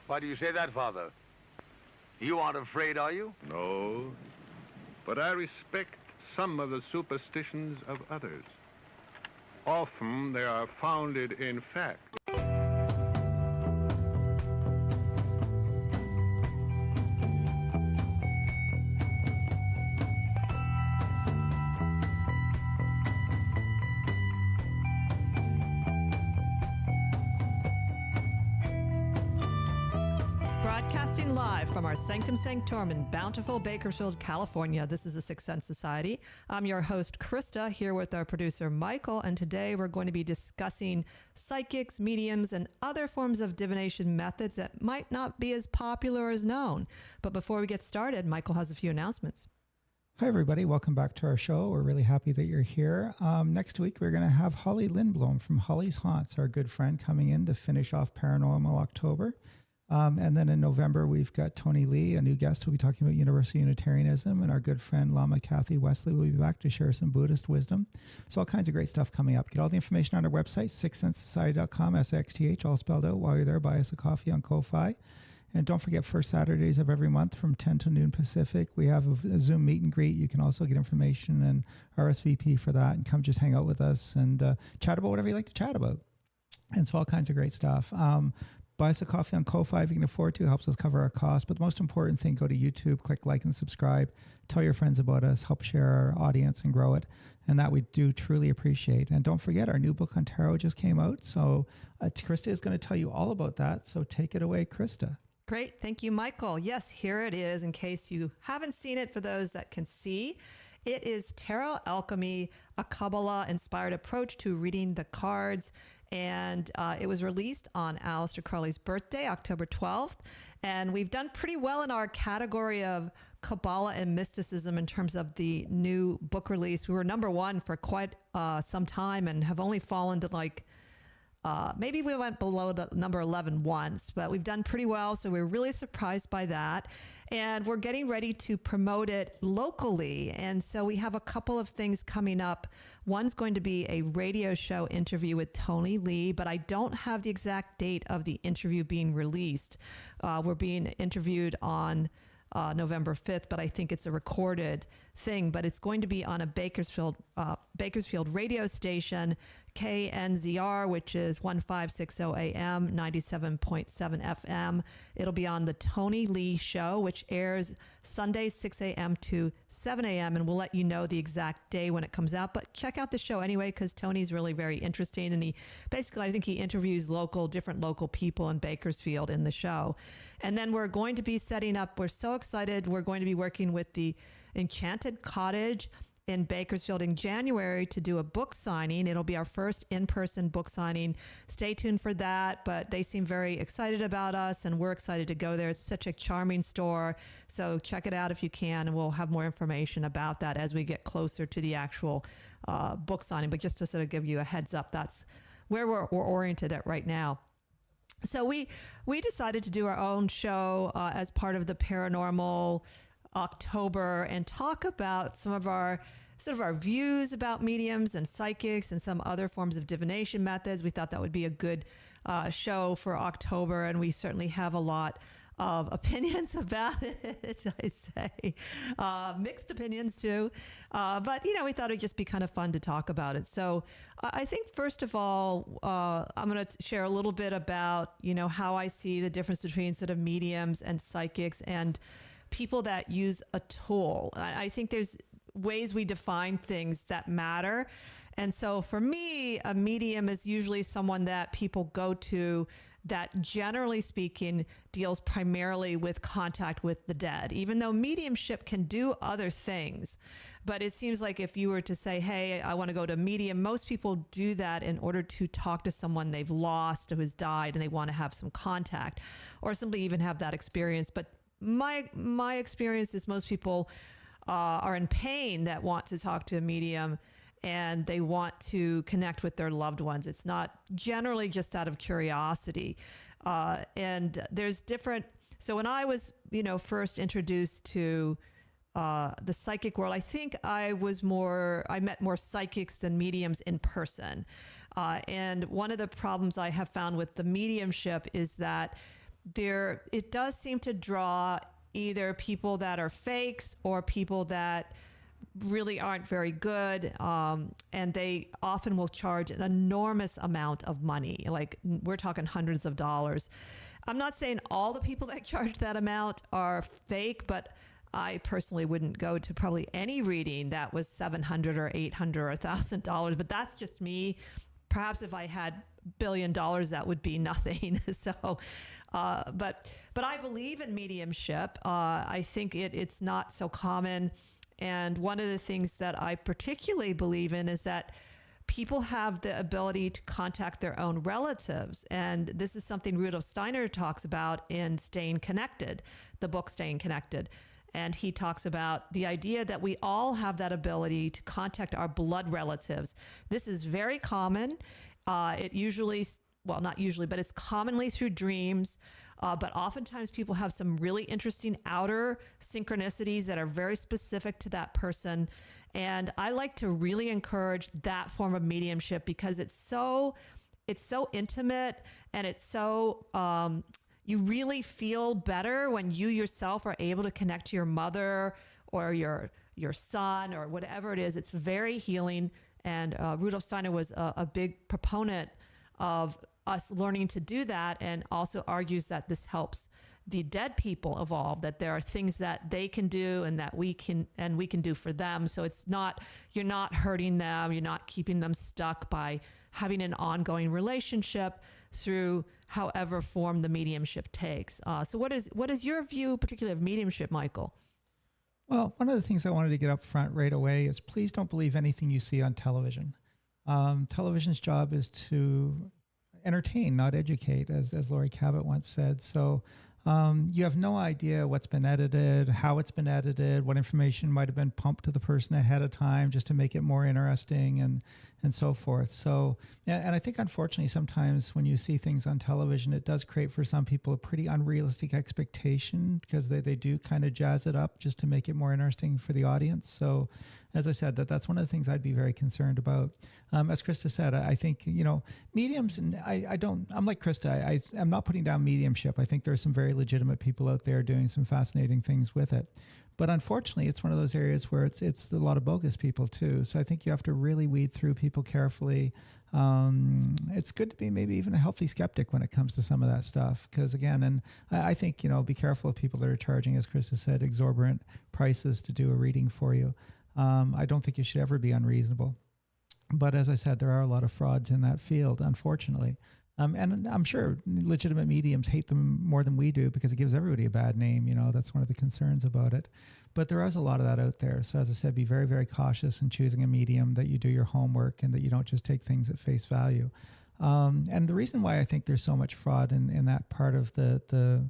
Why do you say that, Father? You aren't afraid, are you? No, but I respect some of the superstitions of others. Often they are founded in fact. Broadcasting live from our Sanctum Sanctorum in bountiful Bakersfield, California. This is the Sixth Sense Society. I'm your host, Krista, here with our producer, Michael, and today we're going to be discussing psychics, mediums, and other forms of divination methods that might not be as popular as known. But before we get started, Michael has a few announcements. Hi, everybody. Welcome back to our show. We're really happy that you're here. Next week, we're going to have Holly Lindblom from Holly's Haunts, our good friend, coming in to finish off Paranormal October. And then in November, we've got Tony Lee, a new guest who'll be talking about Universal Unitarianism, and our good friend Lama Kathy Wesley will be back to share some Buddhist wisdom. So all kinds of great stuff coming up. Get all the information on our website, sixthsensesociety.com, SXTH, all spelled out. While you're there, buy us a coffee on Ko-Fi. And don't forget, first Saturdays of every month from 10 to noon Pacific, we have a Zoom meet and greet. You can also get information and RSVP for that and come just hang out with us and chat about whatever you like to chat about. And so all kinds of great stuff. Buy us a coffee on Ko-Fi if you can afford to. Helps us cover our costs. But the most important thing, go to YouTube, click like and subscribe. Tell your friends about us. Help share our audience and grow it. And that we do truly appreciate. And don't forget, our new book on tarot just came out. So Krista is going to tell you all about that. So take it away, Krista. Great. Thank you, Michael. Yes, here it is in case you haven't seen it for those that can see. It is Tarot Alchemy, a Kabbalah-inspired approach to reading the cards. And it was released on Aleister Crowley's birthday, October 12th. And we've done pretty well in our category of Kabbalah and mysticism in terms of the new book release. We were number one for quite some time and have only fallen to maybe we went below the number 11 once, but we've done pretty well. So we're really surprised by that. And we're getting ready to promote it locally. And so we have a couple of things coming up. One's going to be a radio show interview with Tony Lee, but I don't have the exact date of the interview being released. We're being interviewed on November 5th, but I think it's a recorded thing, but it's going to be on a Bakersfield radio station, KNZR, which is 1560 AM, 97.7 FM. It'll be on the Tony Lee Show, which airs Sundays, 6 a.m. to 7 a.m. And we'll let you know the exact day when it comes out. But check out the show anyway, because Tony's really very interesting. And I think he interviews different local people in Bakersfield in the show. And then we're going to be setting up, we're so excited, we're going to be working with the Enchanted Cottage in Bakersfield in January to do a book signing. It'll be our first in-person book signing. Stay tuned for that, but they seem very excited about us and we're excited to go there. It's such a charming store. So check it out if you can, and we'll have more information about that as we get closer to the actual book signing. But just to sort of give you a heads up, that's where we're oriented at right now. So we decided to do our own show as part of the Paranormal October and talk about some of our views about mediums and psychics and some other forms of divination methods. We thought that would be a good show for October, and we certainly have a lot of opinions about it, I say. Mixed opinions too. But, we thought it'd just be kind of fun to talk about it. So I think, first of all, I'm going to share a little bit about, how I see the difference between sort of mediums and psychics and people that use a tool. I think there's ways we define things that matter. And so for me, a medium is usually someone that people go to that, generally speaking, deals primarily with contact with the dead, even though mediumship can do other things. But it seems like if you were to say, hey, I want to go to a medium, most people do that in order to talk to someone they've lost who has died and they want to have some contact, or simply even have that experience. But my experience is most people are in pain that want to talk to a medium, and they want to connect with their loved ones. It's not generally just out of curiosity. And there's different. So when I was, first introduced to the psychic world, I think I met more psychics than mediums in person. And one of the problems I have found with the mediumship is that it does seem to draw either people that are fakes or people that really aren't very good, and they often will charge an enormous amount of money. Like, we're talking hundreds of dollars. I'm not saying all the people that charge that amount are fake, but I personally wouldn't go to probably any reading that was $700 or $800 or $1,000, but that's just me. Perhaps if I had $1 billion, that would be nothing. So, but I believe in mediumship. I think it's not so common. And one of the things that I particularly believe in is that people have the ability to contact their own relatives. And this is something Rudolf Steiner talks about in Staying Connected, the book Staying Connected. And he talks about the idea that we all have that ability to contact our blood relatives. This is very common. It usually, well, not usually, but it's commonly through dreams. But oftentimes people have some really interesting outer synchronicities that are very specific to that person. And I like to really encourage that form of mediumship because it's so intimate, and it's so, you really feel better when you yourself are able to connect to your mother or your son or whatever it is. It's very healing. And Rudolf Steiner was a big proponent of us learning to do that, and also argues that this helps the dead people evolve, that there are things that they can do and that we can do for them. So it's not, you're not hurting them, you're not keeping them stuck by having an ongoing relationship through however form the mediumship takes. So what is your view particularly of mediumship, Michael? Well, one of the things I wanted to get up front right away is please don't believe anything you see on television. Television's job is to entertain, not educate, as Laurie Cabot once said. So you have no idea what's been edited, how it's been edited, what information might have been pumped to the person ahead of time just to make it more interesting and so forth. So, and I think unfortunately sometimes when you see things on television, it does create for some people a pretty unrealistic expectation because they do kind of jazz it up just to make it more interesting for the audience. So as I said, that's one of the things I'd be very concerned about. As Krista said, I think, mediums, and I'm like Krista, I'm not putting down mediumship. I think there's some very legitimate people out there doing some fascinating things with it. But unfortunately, it's one of those areas where it's a lot of bogus people too. So I think you have to really weed through people carefully. It's good to be maybe even a healthy skeptic when it comes to some of that stuff. Because again, and I think, be careful of people that are charging, as Krista said, exorbitant prices to do a reading for you. I don't think you should ever be unreasonable. But as I said, there are a lot of frauds in that field, unfortunately. And I'm sure legitimate mediums hate them more than we do because it gives everybody a bad name. That's one of the concerns about it. But there is a lot of that out there. So as I said, be very, very cautious in choosing a medium, that you do your homework and that you don't just take things at face value. And the reason why I think there's so much fraud in that part of the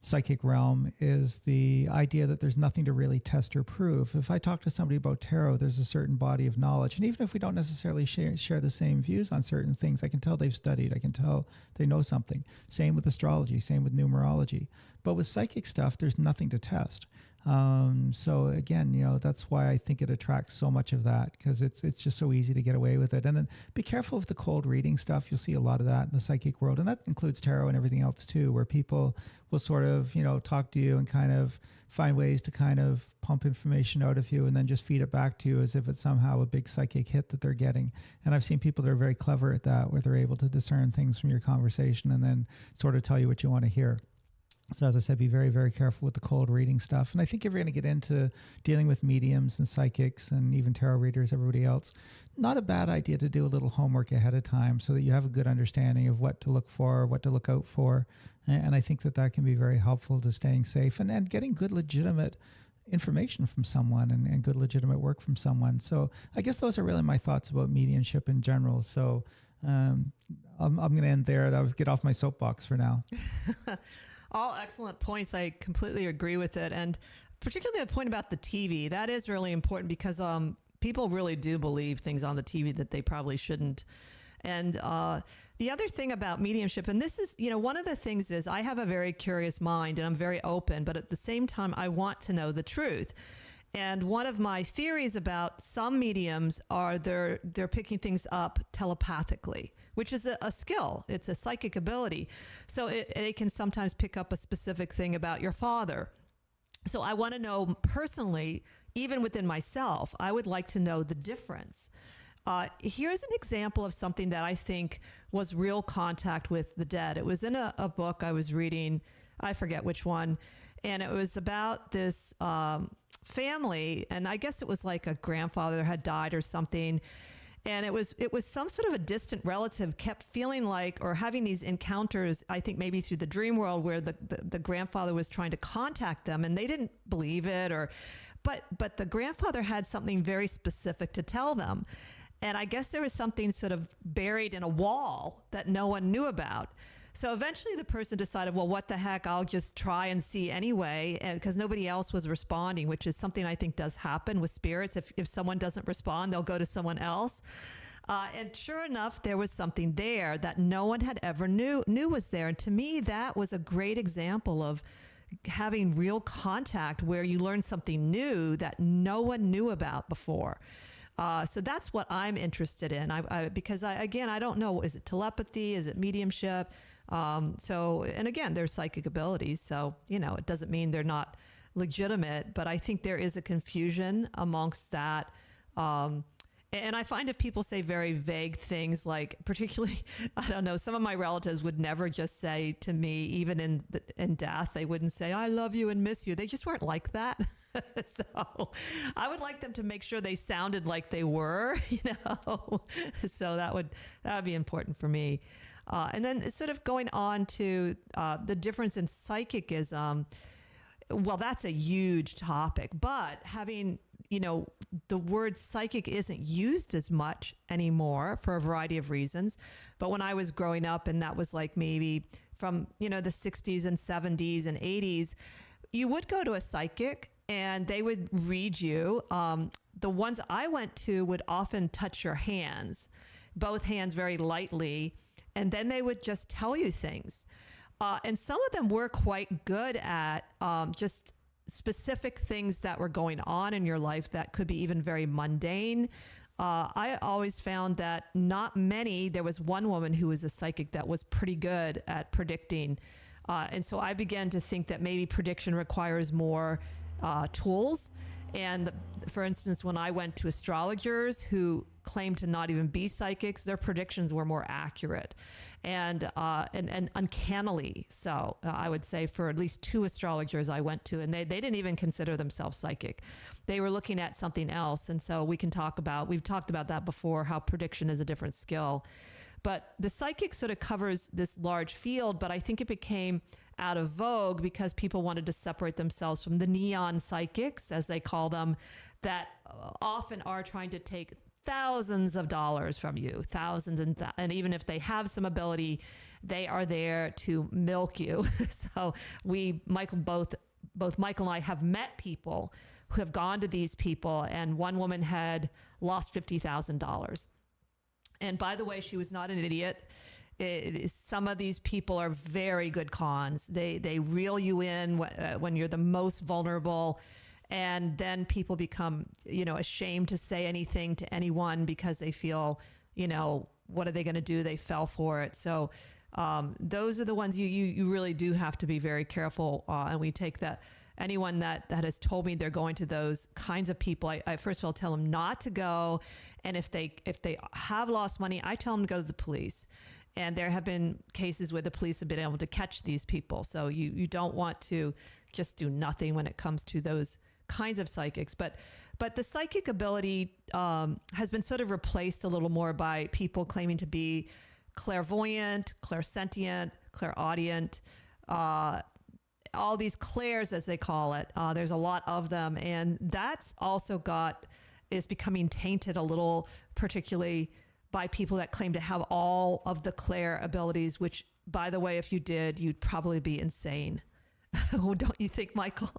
psychic realm is the idea that there's nothing to really test or prove. If I talk to somebody about tarot, there's a certain body of knowledge. And even if we don't necessarily share the same views on certain things, I can tell they've studied. I can tell they know something. Same with astrology, same with numerology. But with psychic stuff, there's nothing to test. So again, that's why I think it attracts so much of that, because it's just so easy to get away with it. And then be careful with the cold reading stuff. You'll see a lot of that in the psychic world. And that includes tarot and everything else too, where people will sort of, talk to you and kind of find ways to kind of pump information out of you and then just feed it back to you as if it's somehow a big psychic hit that they're getting. And I've seen people that are very clever at that, where they're able to discern things from your conversation and then sort of tell you what you want to hear. So as I said, be very, very careful with the cold reading stuff. And I think if you're going to get into dealing with mediums and psychics and even tarot readers, everybody else, not a bad idea to do a little homework ahead of time so that you have a good understanding of what to look for, what to look out for. And I think that can be very helpful to staying safe and getting good, legitimate information from someone and good, legitimate work from someone. So I guess those are really my thoughts about mediumship in general. So I'm going to end there. I'll get off my soapbox for now. All excellent points. I completely agree with it. And particularly the point about the TV, that is really important because people really do believe things on the TV that they probably shouldn't. And the other thing about mediumship, and this is, one of the things is I have a very curious mind and I'm very open, but at the same time, I want to know the truth. And one of my theories about some mediums are they're picking things up telepathically, which is a skill. It's a psychic ability. So it can sometimes pick up a specific thing about your father. So I want to know personally, even within myself, I would like to know the difference. Here's an example of something that I think was real contact with the dead. It was in a book I was reading, I forget which one, and it was about this family, and I guess it was like a grandfather had died or something, and it was some sort of a distant relative kept feeling like, or having these encounters, I think maybe through the dream world, where the grandfather was trying to contact them, and they didn't believe it, but the grandfather had something very specific to tell them. And I guess there was something sort of buried in a wall that no one knew about. So eventually the person decided, well, what the heck, I'll just try and see anyway, because nobody else was responding, which is something I think does happen with spirits. If someone doesn't respond, they'll go to someone else. And sure enough, there was something there that no one had ever knew was there. And to me, that was a great example of having real contact where you learn something new that no one knew about before. So that's what I'm interested in. Because I don't know, is it telepathy? Is it mediumship? And again, there's psychic abilities. So, it doesn't mean they're not legitimate, but I think there is a confusion amongst that. And I find if people say very vague things, like particularly, I don't know, some of my relatives would never just say to me, even in death, they wouldn't say, I love you and miss you. They just weren't like that. So I would like them to make sure they sounded like they were, so that would be important for me. And then it's sort of going on to the difference in psychicism. Well, that's a huge topic, but having, the word psychic isn't used as much anymore for a variety of reasons. But when I was growing up, and that was like maybe from, the 60s and 70s and 80s, you would go to a psychic and they would read you. The ones I went to would often touch your hands, both hands very lightly, and then they would just tell you things. And some of them were quite good at just specific things that were going on in your life that could be even very mundane. I always found that not many, there was one woman who was a psychic that was pretty good at predicting. And so I began to think that maybe prediction requires more tools. And for instance, when I went to astrologers who claimed to not even be psychics, their predictions were more accurate and uncannily so. I would say for at least 2 astrologers I went to, and they didn't even consider themselves psychic. They were looking at something else. And so we've talked about that before, how prediction is a different skill. But the psychic sort of covers this large field, but I think it became out of vogue because people wanted to separate themselves from the neon psychics, as they call them, that often are trying to take thousands of dollars from you, thousands, and even if they have some ability, they are there to milk you. So both Michael and I have met people who have gone to these people, and one woman had lost $50,000. And by the way, she was not an idiot. Some of these people are very good cons. They reel you in when you're the most vulnerable, and then people become, ashamed to say anything to anyone because they feel, what are they going to do? They fell for it. So those are the ones you really do have to be very careful. And we take that. Anyone that has told me they're going to those kinds of people, I first of all tell them not to go. And if they have lost money, I tell them to go to the police. And there have been cases where the police have been able to catch these people. So you don't want to just do nothing when it comes to those kinds of psychics. But the psychic ability has been sort of replaced a little more by people claiming to be clairvoyant, clairsentient, clairaudient, all these clairs, as they call it. There's a lot of them. And that's also is becoming tainted a little, particularly by people that claim to have all of the clair abilities, which, by the way, if you did, you'd probably be insane. Don't you think, Michael?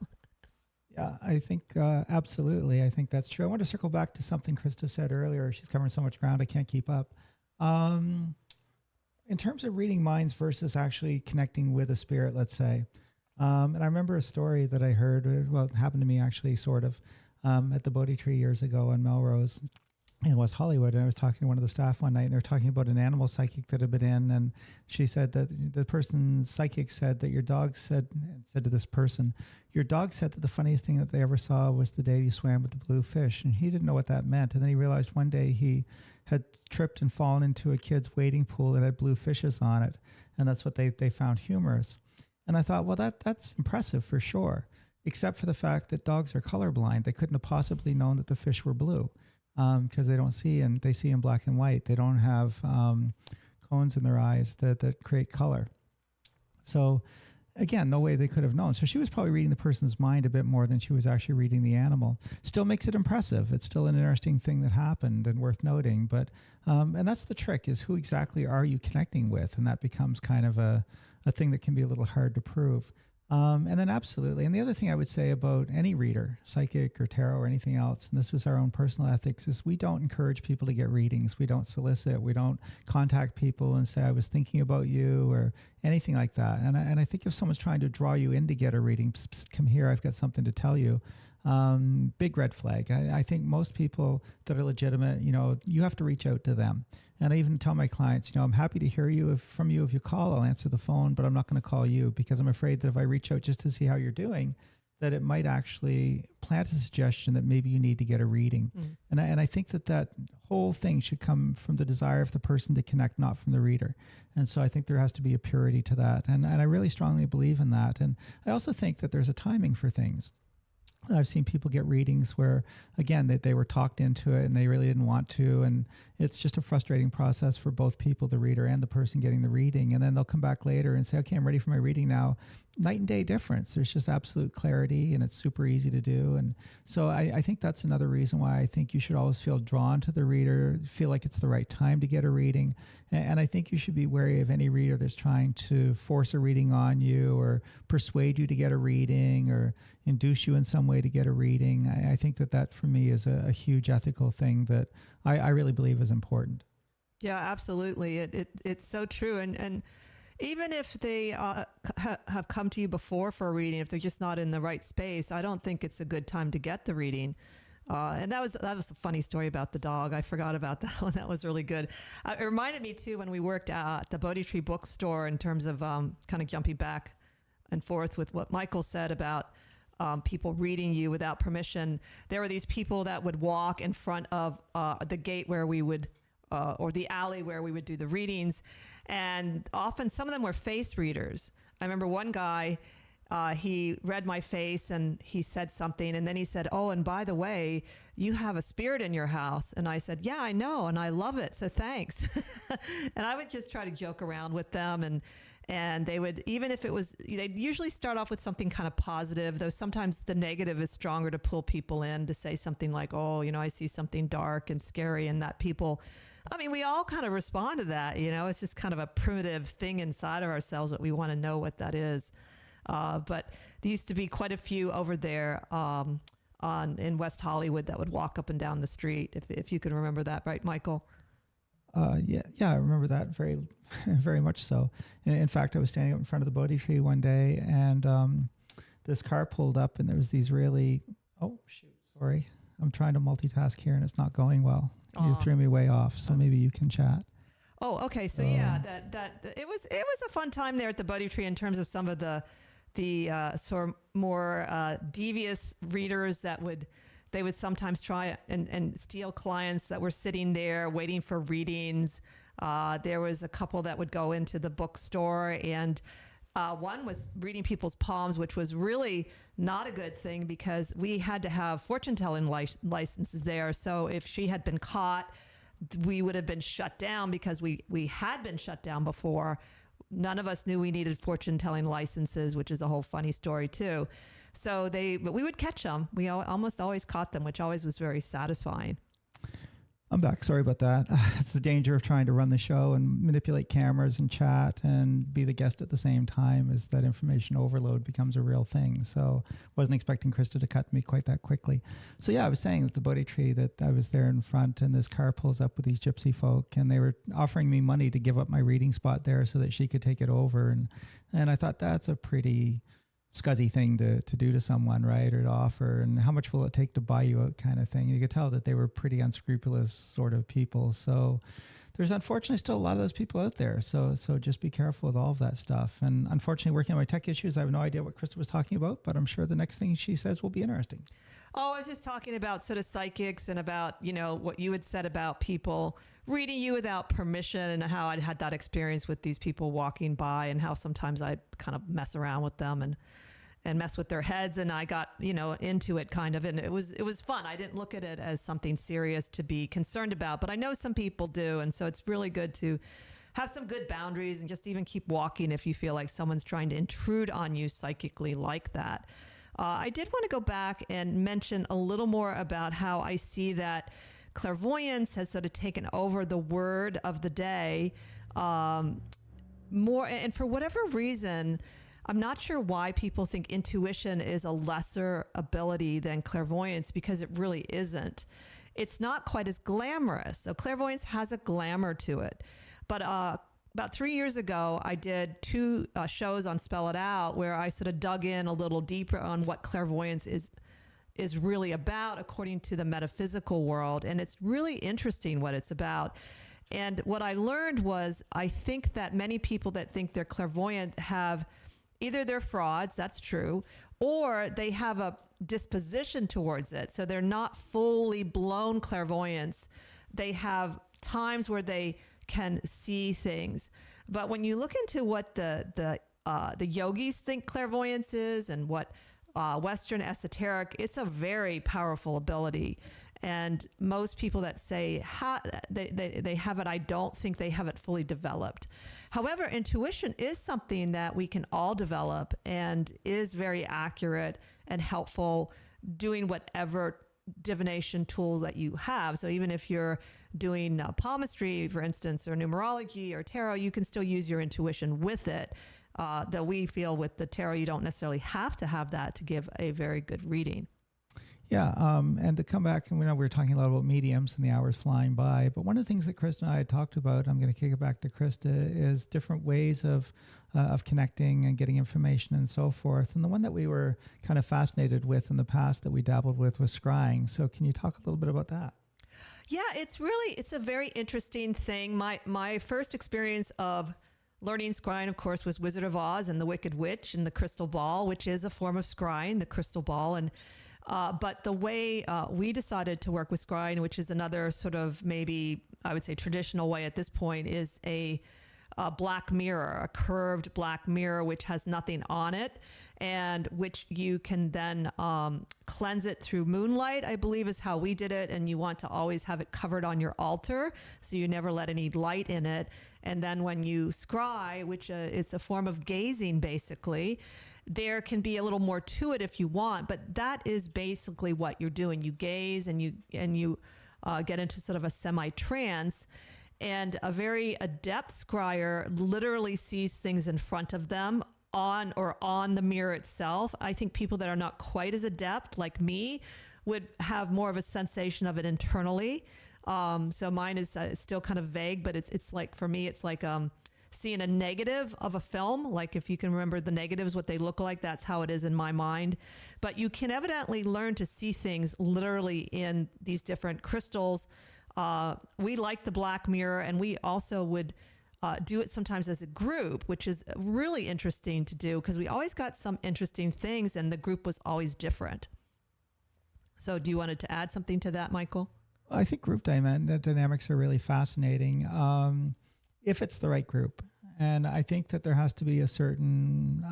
Yeah, I think absolutely. I think that's true. I want to circle back to something Krista said earlier. She's covering so much ground, I can't keep up. In terms of reading minds versus actually connecting with a spirit, let's say. And I remember a story that I heard, well, it happened to me actually, sort of, at the Bodhi Tree years ago in Melrose. in West Hollywood, and I was talking to one of the staff one night, and they were talking about an animal psychic that had been in, and she said that the person's psychic said that your dog said to this person, your dog said that the funniest thing that they ever saw was the day you swam with the blue fish, and he didn't know what that meant, and then he realized one day he had tripped and fallen into a kid's wading pool that had blue fishes on it, and that's what they found humorous. And I thought, well, that's impressive for sure, except for the fact that dogs are colorblind. They couldn't have possibly known that the fish were blue. Because they don't see, and they see in black and white. They don't have cones in their eyes that create color. So again, no way they could have known. So she was probably reading the person's mind a bit more than she was actually reading the animal. Still makes it impressive. It's still an interesting thing that happened and worth noting. But and that's the trick, is who exactly are you connecting with? And that becomes kind of a thing that can be a little hard to prove. And then absolutely. And the other thing I would say about any reader, psychic or tarot or anything else, and this is our own personal ethics, is we don't encourage people to get readings. We don't solicit. We don't contact people and say, I was thinking about you or anything like that. And I think if someone's trying to draw you in to get a reading, come here, I've got something to tell you. Big red flag. I think most people that are legitimate, you have to reach out to them. And I even tell my clients, I'm happy to hear from you if you call. I'll answer the phone, but I'm not going to call you because I'm afraid that if I reach out just to see how you're doing, that it might actually plant a suggestion that maybe you need to get a reading. And I think that whole thing should come from the desire of the person to connect, not from the reader. And so I think there has to be a purity to that. And I really strongly believe in that. And I also think that there's a timing for things. I've seen people get readings where, again, they were talked into it and they really didn't want to. And it's just a frustrating process for both people, the reader and the person getting the reading. And then they'll come back later and say, okay, I'm ready for my reading now. Night and day difference. There's just absolute clarity and it's super easy to do. And so I think that's another reason why I think you should always feel drawn to the reader, feel like it's the right time to get a reading. And I think you should be wary of any reader that's trying to force a reading on you or persuade you to get a reading or induce you in some way to get a reading. I think that for me is a huge ethical thing that I really believe is important. Yeah, absolutely. It's so true. And even if they have come to you before for a reading, if they're just not in the right space, I don't think it's a good time to get the reading. And that was a funny story about the dog. I forgot about that one. That was really good. It reminded me too when we worked at the Bodhi Tree bookstore in terms of kind of jumping back and forth with what Michael said about people reading you without permission. There were these people that would walk in front of the gate where we would, or the alley where we would do the readings. And often some of them were face readers. I remember one guy, he read my face and he said something. And then he said, oh, and by the way, you have a spirit in your house. And I said, yeah, I know. And I love it. So thanks. And I would just try to joke around with them. And they would, even if it was, they'd usually start off with something kind of positive, though sometimes the negative is stronger to pull people in to say something like, oh, I see something dark and scary, and that people, we all kind of respond to that, it's just kind of a primitive thing inside of ourselves that we want to know what that is. But there used to be quite a few over there in West Hollywood that would walk up and down the street, if you can remember that, right, Michael? Yeah, I remember that very, very much so. In fact, I was standing up in front of the Bodhi Tree one day, and this car pulled up, and there was these really, oh shoot, sorry, I'm trying to multitask here, and it's not going well. You threw me way off, so maybe you can chat. Oh, okay. So yeah, that it was a fun time there at the Bodhi Tree in terms of some of the sort of more devious readers that would sometimes try and steal clients that were sitting there waiting for readings. There was a couple that would go into the bookstore, and one was reading people's palms, which was really not a good thing because we had to have fortune-telling licenses there. So if she had been caught, we would have been shut down because we had been shut down before. None of us knew we needed fortune-telling licenses, which is a whole funny story too. So but we would catch them. We almost always caught them, which always was very satisfying. I'm back. Sorry about that. It's the danger of trying to run the show and manipulate cameras and chat and be the guest at the same time, is that information overload becomes a real thing. So wasn't expecting Krista to cut me quite that quickly. So yeah, I was saying that the Bodhi Tree, that I was there in front, and this car pulls up with these gypsy folk, and they were offering me money to give up my reading spot there so that she could take it over. And I thought that's a pretty scuzzy thing to do to someone, right? Or to offer, and how much will it take to buy you out kind of thing. You could tell that they were pretty unscrupulous sort of people. So there's unfortunately still a lot of those people out there. So just be careful with all of that stuff. And unfortunately, working on my tech issues, I have no idea what Krista was talking about, but I'm sure the next thing she says will be interesting. Oh, I was just talking about sort of psychics and about, what you had said about people reading you without permission, and how I'd had that experience with these people walking by, and how sometimes I kind of mess around with them and mess with their heads. And I got, into it kind of, and it was fun. I didn't look at it as something serious to be concerned about, but I know some people do. And so it's really good to have some good boundaries and just even keep walking if you feel like someone's trying to intrude on you psychically like that. I did want to go back and mention a little more about how I see that clairvoyance has sort of taken over the word of the day more. And for whatever reason, I'm not sure why people think intuition is a lesser ability than clairvoyance, because it really isn't. It's not quite as glamorous. So clairvoyance has a glamour to it. But about 3 years ago, I did 2 shows on Spell It Out, where I sort of dug in a little deeper on what clairvoyance is really about according to the metaphysical world. And it's really interesting what it's about. And what I learned was, I think that many people that think they're clairvoyant have either they're frauds, that's true, or they have a disposition towards it. So they're not fully blown clairvoyance. They have times where they can see things. But when you look into what the yogis think clairvoyance is, and what Western esoteric, it's a very powerful ability. And most people that say they have it, I don't think they have it fully developed. However, intuition is something that we can all develop and is very accurate and helpful doing whatever divination tools that you have. So even if you're doing palmistry, for instance, or numerology or tarot, you can still use your intuition with it. Though we feel with the tarot, you don't necessarily have to have that to give a very good reading. Yeah, and to come back, and we were talking a lot about mediums and the hours flying by, but one of the things that Krista and I had talked about, I'm going to kick it back to Krista, is different ways of connecting and getting information and so forth. And the one that we were kind of fascinated with in the past that we dabbled with was scrying. So can you talk a little bit about that? Yeah, it's a very interesting thing. My first experience of learning scrying, of course, was Wizard of Oz and the Wicked Witch and the crystal ball, which is a form of scrying, the crystal ball. And but the way we decided to work with scrying, which is another sort of maybe I would say traditional way at this point, is a black mirror, a curved black mirror, which has nothing on it, and which you can then cleanse it through moonlight, I believe is how we did it. And you want to always have it covered on your altar, so you never let any light in it. And then when you scry, which it's a form of gazing basically, there can be a little more to it if you want, but that is basically what you're doing. You gaze and you get into sort of a semi-trance, and a very adept scryer literally sees things in front of them on the mirror itself. I think people that are not quite as adept like me would have more of a sensation of it internally. So mine is still kind of vague, but it's like, for me, it's like seeing a negative of a film. Like if you can remember the negatives, what they look like, that's how it is in my mind. But you can evidently learn to see things literally in these different crystals. We like the black mirror, and we also would do it sometimes as a group, which is really interesting to do because we always got some interesting things and the group was always different. So do you wanted to add something to that, Michael? I think group dynamics are really fascinating if it's the right group. And I think that there has to be a certain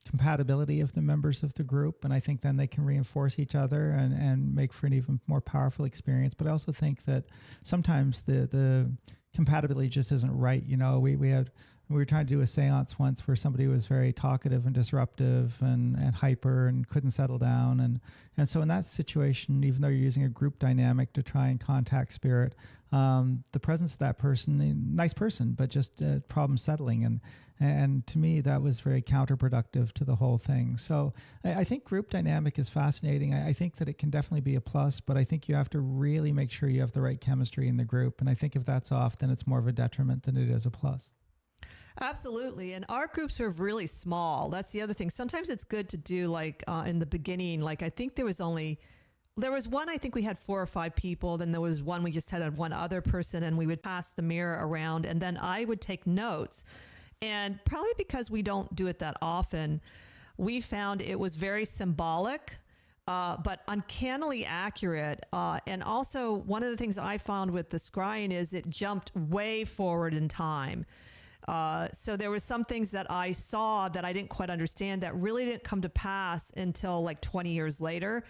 compatibility of the members of the group. And I think then they can reinforce each other and make for an even more powerful experience. But I also think that sometimes the compatibility just isn't right. You know, we were trying to do a seance once where somebody was very talkative and disruptive and hyper and couldn't settle down. And so in that situation, even though you're using a group dynamic to try and contact spirit, the presence of that person, nice person, but just problem settling. And to me, that was very counterproductive to the whole thing. So I think group dynamic is fascinating. I think that it can definitely be a plus, but I think you have to really make sure you have the right chemistry in the group. And I think if that's off, then it's more of a detriment than it is a plus. Absolutely. And our groups are really small. That's the other thing. Sometimes it's good to do like in the beginning, like I think there was one, I think we had 4 or 5 people. Then there was one, we just had one other person, and we would pass the mirror around, and then I would take notes. And probably because we don't do it that often, we found it was very symbolic, but uncannily accurate. And also one of the things I found with the scrying is it jumped way forward in time. So there were some things that I saw that I didn't quite understand that really didn't come to pass until like 20 years later.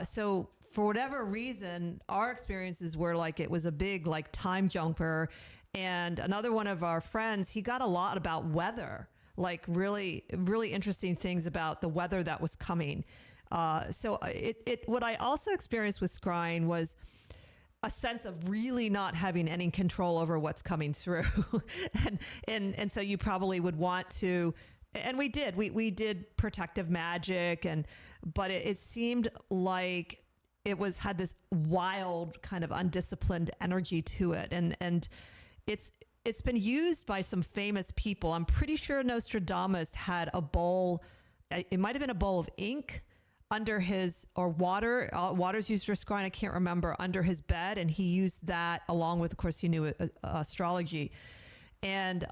So for whatever reason, our experiences were like it was a big like time jumper. And another one of our friends, he got a lot about weather, like really, really interesting things about the weather that was coming. So what I also experienced with scrying was a sense of really not having any control over what's coming through. and so you probably would want to, and we did protective magic, but it seemed like it had this wild kind of undisciplined energy to it. And it's been used by some famous people. I'm pretty sure Nostradamus had a bowl, it might've been a bowl of ink under his, or water's used for scrying, I can't remember, under his bed. And he used that along with, of course, he knew astrology. And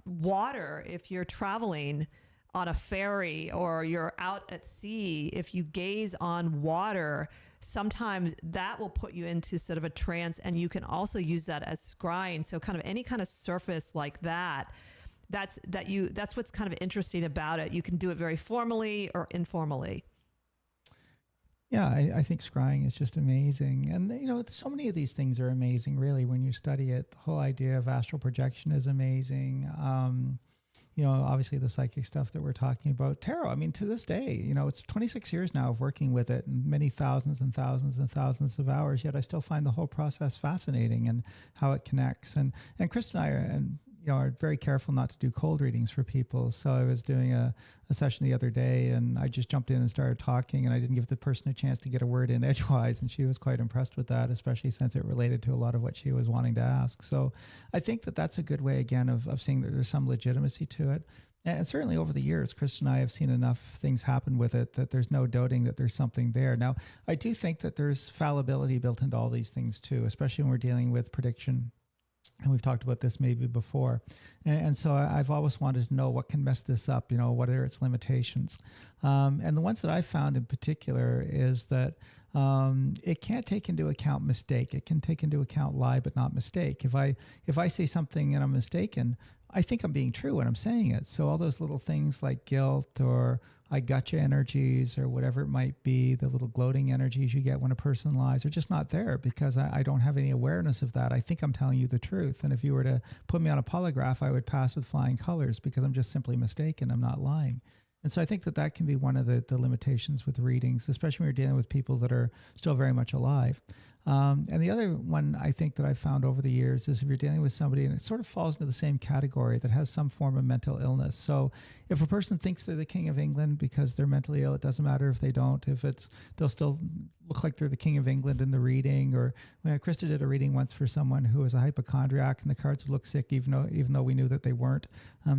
water, if you're traveling on a ferry or you're out at sea, if you gaze on water, sometimes that will put you into sort of a trance, and you can also use that as scrying. So kind of any kind of surface like that, that's what's kind of interesting about it. You can do it very formally or informally. Yeah, I think scrying is just amazing. And, so many of these things are amazing, really, when you study it. The whole idea of astral projection is amazing. Obviously the psychic stuff that we're talking about. Tarot, I mean, to this day, it's 26 years now of working with it, and many thousands and thousands and thousands of hours, yet I still find the whole process fascinating and how it connects. And Krista and I are very careful not to do cold readings for people. So I was doing a session the other day, and I just jumped in and started talking, and I didn't give the person a chance to get a word in edgewise, and she was quite impressed with that, especially since it related to a lot of what she was wanting to ask. So I think that that's a good way, again, of seeing that there's some legitimacy to it. And certainly over the years, Chris and I have seen enough things happen with it that there's no doubting that there's something there. Now, I do think that there's fallibility built into all these things too, especially when we're dealing with prediction. And we've talked about this maybe before. And so I've always wanted to know what can mess this up, what are its limitations. And the ones that I found in particular is that it can't take into account mistake. It can take into account lie, but not mistake. If I say something and I'm mistaken, I think I'm being true when I'm saying it. So all those little things like guilt or I gotcha energies or whatever it might be, the little gloating energies you get when a person lies are just not there because I don't have any awareness of that. I think I'm telling you the truth. And if you were to put me on a polygraph, I would pass with flying colors because I'm just simply mistaken. I'm not lying. And so I think that can be one of the limitations with readings, especially when you're dealing with people that are still very much alive. And the other one I think that I've found over the years is if you're dealing with somebody and it sort of falls into the same category that has some form of mental illness. So if a person thinks they're the King of England because they're mentally ill, it doesn't matter if they don't. They'll still look like they're the King of England in the reading. Or Krista did a reading once for someone who was a hypochondriac, and the cards would look sick even though we knew that they weren't,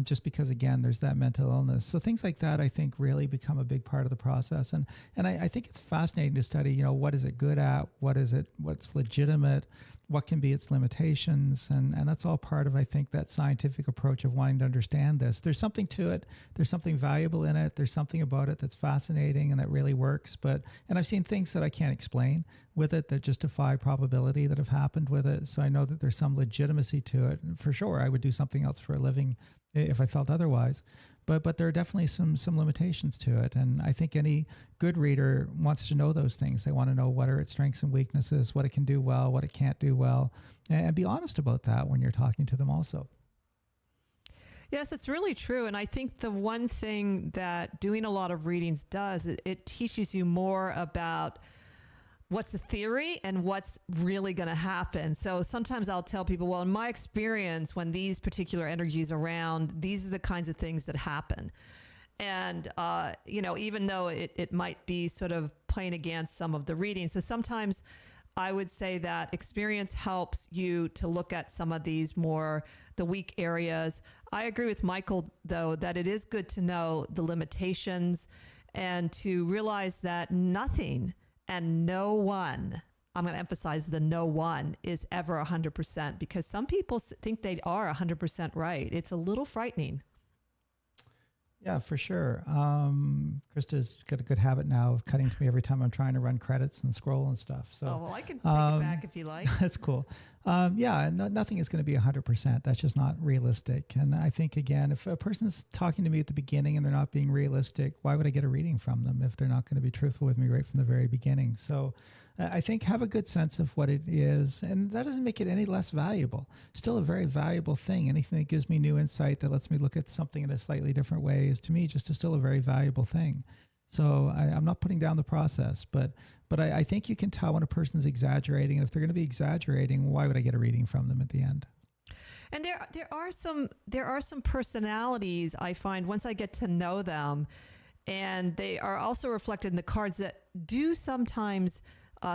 just because, again, there's that mental illness. So things like that, I think, really become a big part of the process. And I think it's fascinating to study, what is it good at? What's legitimate? What can be its limitations? And that's all part of, I think, that scientific approach of wanting to understand this. There's something to it. There's something valuable in it. There's something about it that's fascinating and that really works. And I've seen things that I can't explain with it that just defy probability that have happened with it. So I know that there's some legitimacy to it. For sure, I would do something else for a living if I felt otherwise. But there are definitely some limitations to it. And I think any good reader wants to know those things. They want to know what are its strengths and weaknesses, what it can do well, what it can't do well, and be honest about that when you're talking to them also. Yes, it's really true. And I think the one thing that doing a lot of readings does, it teaches you more about what's a theory and what's really going to happen. So sometimes I'll tell people, well, in my experience, when these particular energies are around, these are the kinds of things that happen. And, even though it might be sort of playing against some of the readings. So sometimes I would say that experience helps you to look at some of these more the weak areas. I agree with Michael, though, that it is good to know the limitations and to realize that nothing and no one, I'm going to emphasize the no one, is ever 100%, because some people think they are 100% right. It's a little frightening. Yeah, for sure. Krista's got a good habit now of cutting to me every time I'm trying to run credits and scroll and stuff. So, well, I can take it back if you like. That's cool. Nothing is going to be 100%. That's just not realistic. And I think, again, if a person's talking to me at the beginning and they're not being realistic, why would I get a reading from them if they're not going to be truthful with me right from the very beginning? So I think have a good sense of what it is, and that doesn't make it any less valuable. Still a very valuable thing. Anything that gives me new insight, that lets me look at something in a slightly different way, is to me just still a very valuable thing. So I'm not putting down the process, but I think you can tell when a person's exaggerating. And if they're going to be exaggerating, why would I get a reading from them at the end? And there are some personalities I find once I get to know them, and they are also reflected in the cards, that do sometimes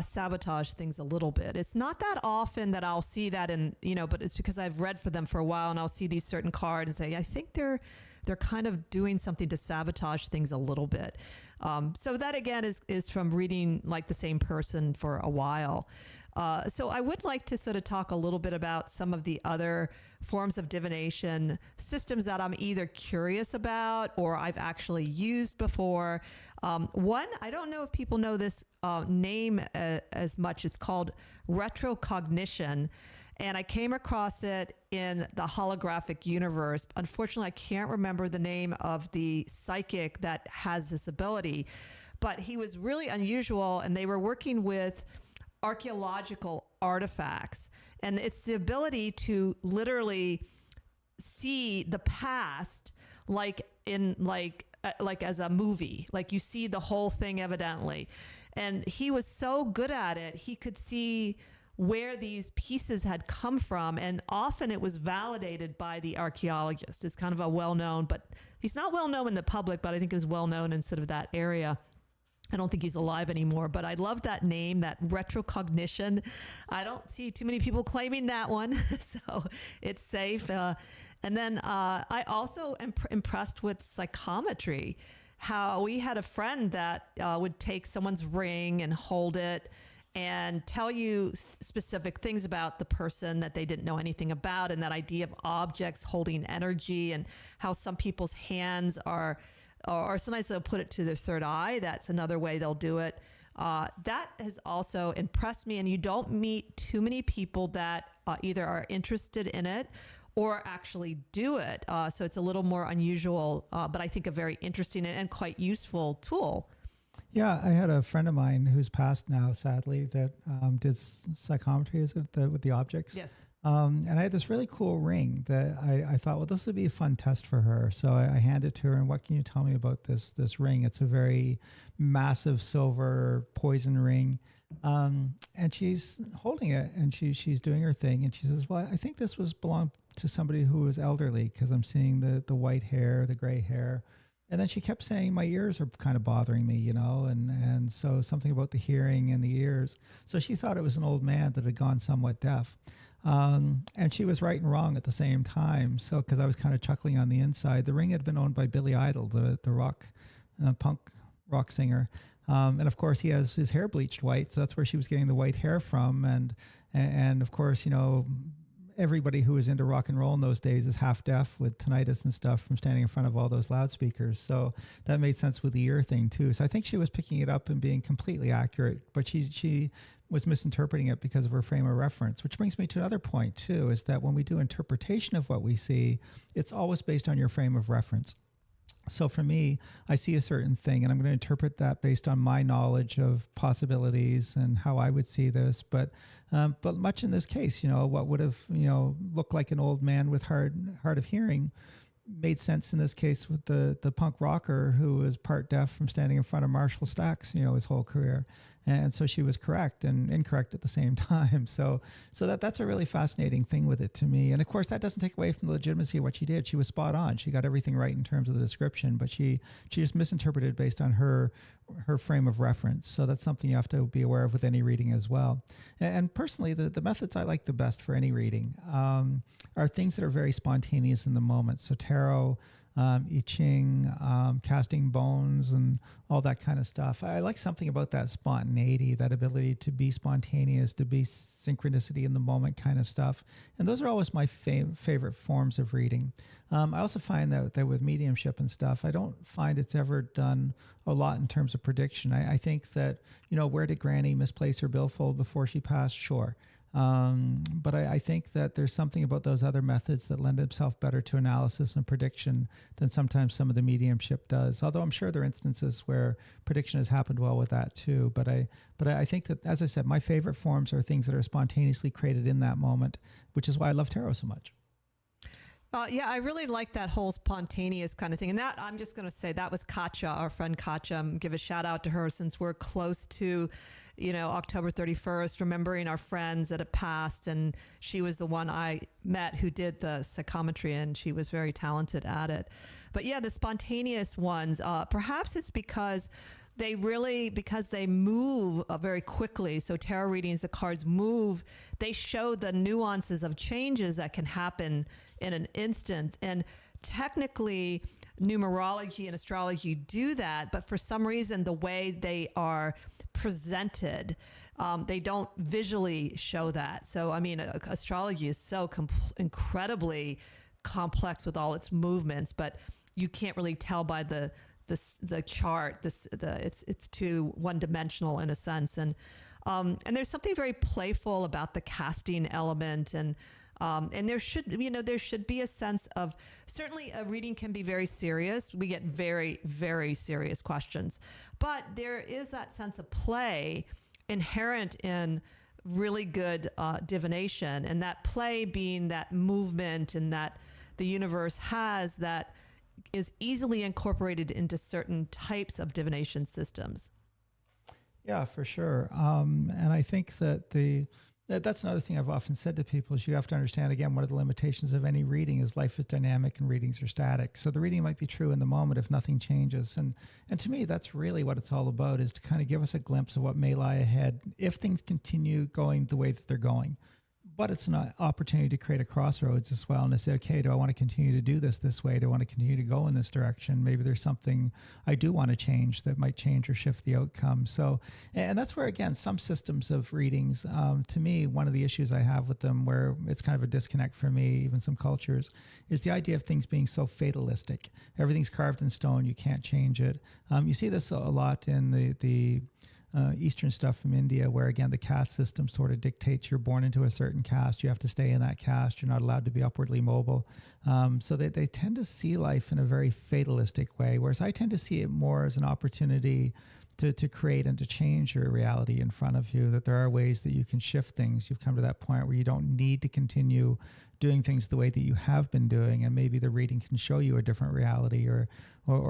sabotage things a little bit. It's not that often that I'll see that but it's because I've read for them for a while, and I'll see these certain cards and say, I think they're kind of doing something to sabotage things a little bit. So that again is from reading like the same person for a while. So I would like to sort of talk a little bit about some of the other forms of divination systems that I'm either curious about or I've actually used before. One, I don't know if people know this name as much. It's called retrocognition. And I came across it in the holographic universe. Unfortunately, I can't remember the name of the psychic that has this ability, but he was really unusual, and they were working with archaeological artifacts. And it's the ability to literally see the past like as a movie, like you see the whole thing evidently. And he was so good at it, he could see where these pieces had come from, and often it was validated by the archaeologist. It's kind of a well-known, but he's not well-known in the public, but I think he was well-known in sort of that area. I don't think he's alive anymore, but I love that name, that retrocognition. I don't see too many people claiming that one, so it's safe. And then I also am impressed with psychometry, how we had a friend that would take someone's ring and hold it and tell you specific things about the person that they didn't know anything about, and that idea of objects holding energy, and how some people's hands are, or sometimes they'll put it to their third eye. That's another way they'll do it. That has also impressed me, and you don't meet too many people that either are interested in it or actually do it. So it's a little more unusual, but I think a very interesting and quite useful tool. Yeah, I had a friend of mine who's passed now, sadly, that did psychometry, is it, with the objects? Yes. And I had this really cool ring that I thought, well, this would be a fun test for her. So I handed it to her, and what can you tell me about this ring? It's a very massive silver poison ring. And she's holding it, and she's doing her thing. And she says, well, I think this belonged to somebody who was elderly, because I'm seeing the white hair, the gray hair. And then she kept saying, my ears are kind of bothering me, and so something about the hearing and the ears. So she thought it was an old man that had gone somewhat deaf. And she was right and wrong at the same time. So, because I was kind of chuckling on the inside, the ring had been owned by Billy Idol, the punk rock singer. And of course, he has his hair bleached white. So that's where she was getting the white hair from. And of course, everybody who was into rock and roll in those days is half deaf with tinnitus and stuff from standing in front of all those loudspeakers. So that made sense with the ear thing too. So I think she was picking it up and being completely accurate, but she was misinterpreting it because of her frame of reference, which brings me to another point too, is that when we do interpretation of what we see, it's always based on your frame of reference. So for me, I see a certain thing, and I'm going to interpret that based on my knowledge of possibilities and how I would see this. But much in this case, what would have looked like an old man with hard of hearing made sense in this case with the punk rocker who was part deaf from standing in front of Marshall Stacks, his whole career. And so she was correct and incorrect at the same time. So that's a really fascinating thing with it to me. And of course, that doesn't take away from the legitimacy of what she did. She was spot on. She got everything right in terms of the description, but she just misinterpreted based on her frame of reference. So that's something you have to be aware of with any reading as well. And personally, the methods I like the best for any reading are things that are very spontaneous in the moment. So tarot, I Ching, casting bones, and all that kind of stuff. I like something about that spontaneity, that ability to be spontaneous, to be synchronicity in the moment kind of stuff. And those are always my favorite forms of reading. I also find that with mediumship and stuff, I don't find it's ever done a lot in terms of prediction. I think that, where did Granny misplace her billfold before she passed? Sure. But I think that there's something about those other methods that lend itself better to analysis and prediction than sometimes some of the mediumship does. Although I'm sure there are instances where prediction has happened well with that too. But I think that, as I said, my favorite forms are things that are spontaneously created in that moment, which is why I love tarot so much. Yeah, I really like that whole spontaneous kind of thing. And that, I'm just going to say, that was Katja, our friend Katja. Give a shout out to her since we're close to, October 31st, remembering our friends that had passed. And she was the one I met who did the psychometry, and she was very talented at it. But yeah, the spontaneous ones, perhaps it's because they move very quickly. So tarot readings, the cards move. They show the nuances of changes that can happen in an instant. And technically, numerology and astrology do that, but for some reason, the way they are presented, they don't visually show that. So, astrology is so incredibly complex with all its movements, but you can't really tell by the chart. It's too one-dimensional in a sense, and there's something very playful about the casting element, and there should be a sense of, certainly a reading can be very serious. We get very, very serious questions, but there is that sense of play inherent in really good divination, and that play being that movement and that the universe has that is easily incorporated into certain types of divination systems. Yeah, for sure. And I think that's another thing I've often said to people is you have to understand, again, one of the limitations of any reading is life is dynamic and readings are static. So the reading might be true in the moment if nothing changes. And to me, that's really what it's all about, is to kind of give us a glimpse of what may lie ahead if things continue going the way that they're going. But it's an opportunity to create a crossroads as well, and to say, okay, do I want to continue to do this way? Do I want to continue to go in this direction? Maybe there's something I do want to change that might change or shift the outcome. So, and that's where, again, some systems of readings, to me, one of the issues I have with them, where it's kind of a disconnect for me, even some cultures, is the idea of things being so fatalistic. Everything's carved in stone. You can't change it. You see this a lot in the Eastern stuff from India, where, again, the caste system sort of dictates you're born into a certain caste. You have to stay in that caste. You're not allowed to be upwardly mobile. So they tend to see life in a very fatalistic way, whereas I tend to see it more as an opportunity to create and to change your reality in front of you, that there are ways that you can shift things. You've come to that point where you don't need to continue doing things the way that you have been doing, and maybe the reading can show you a different reality, or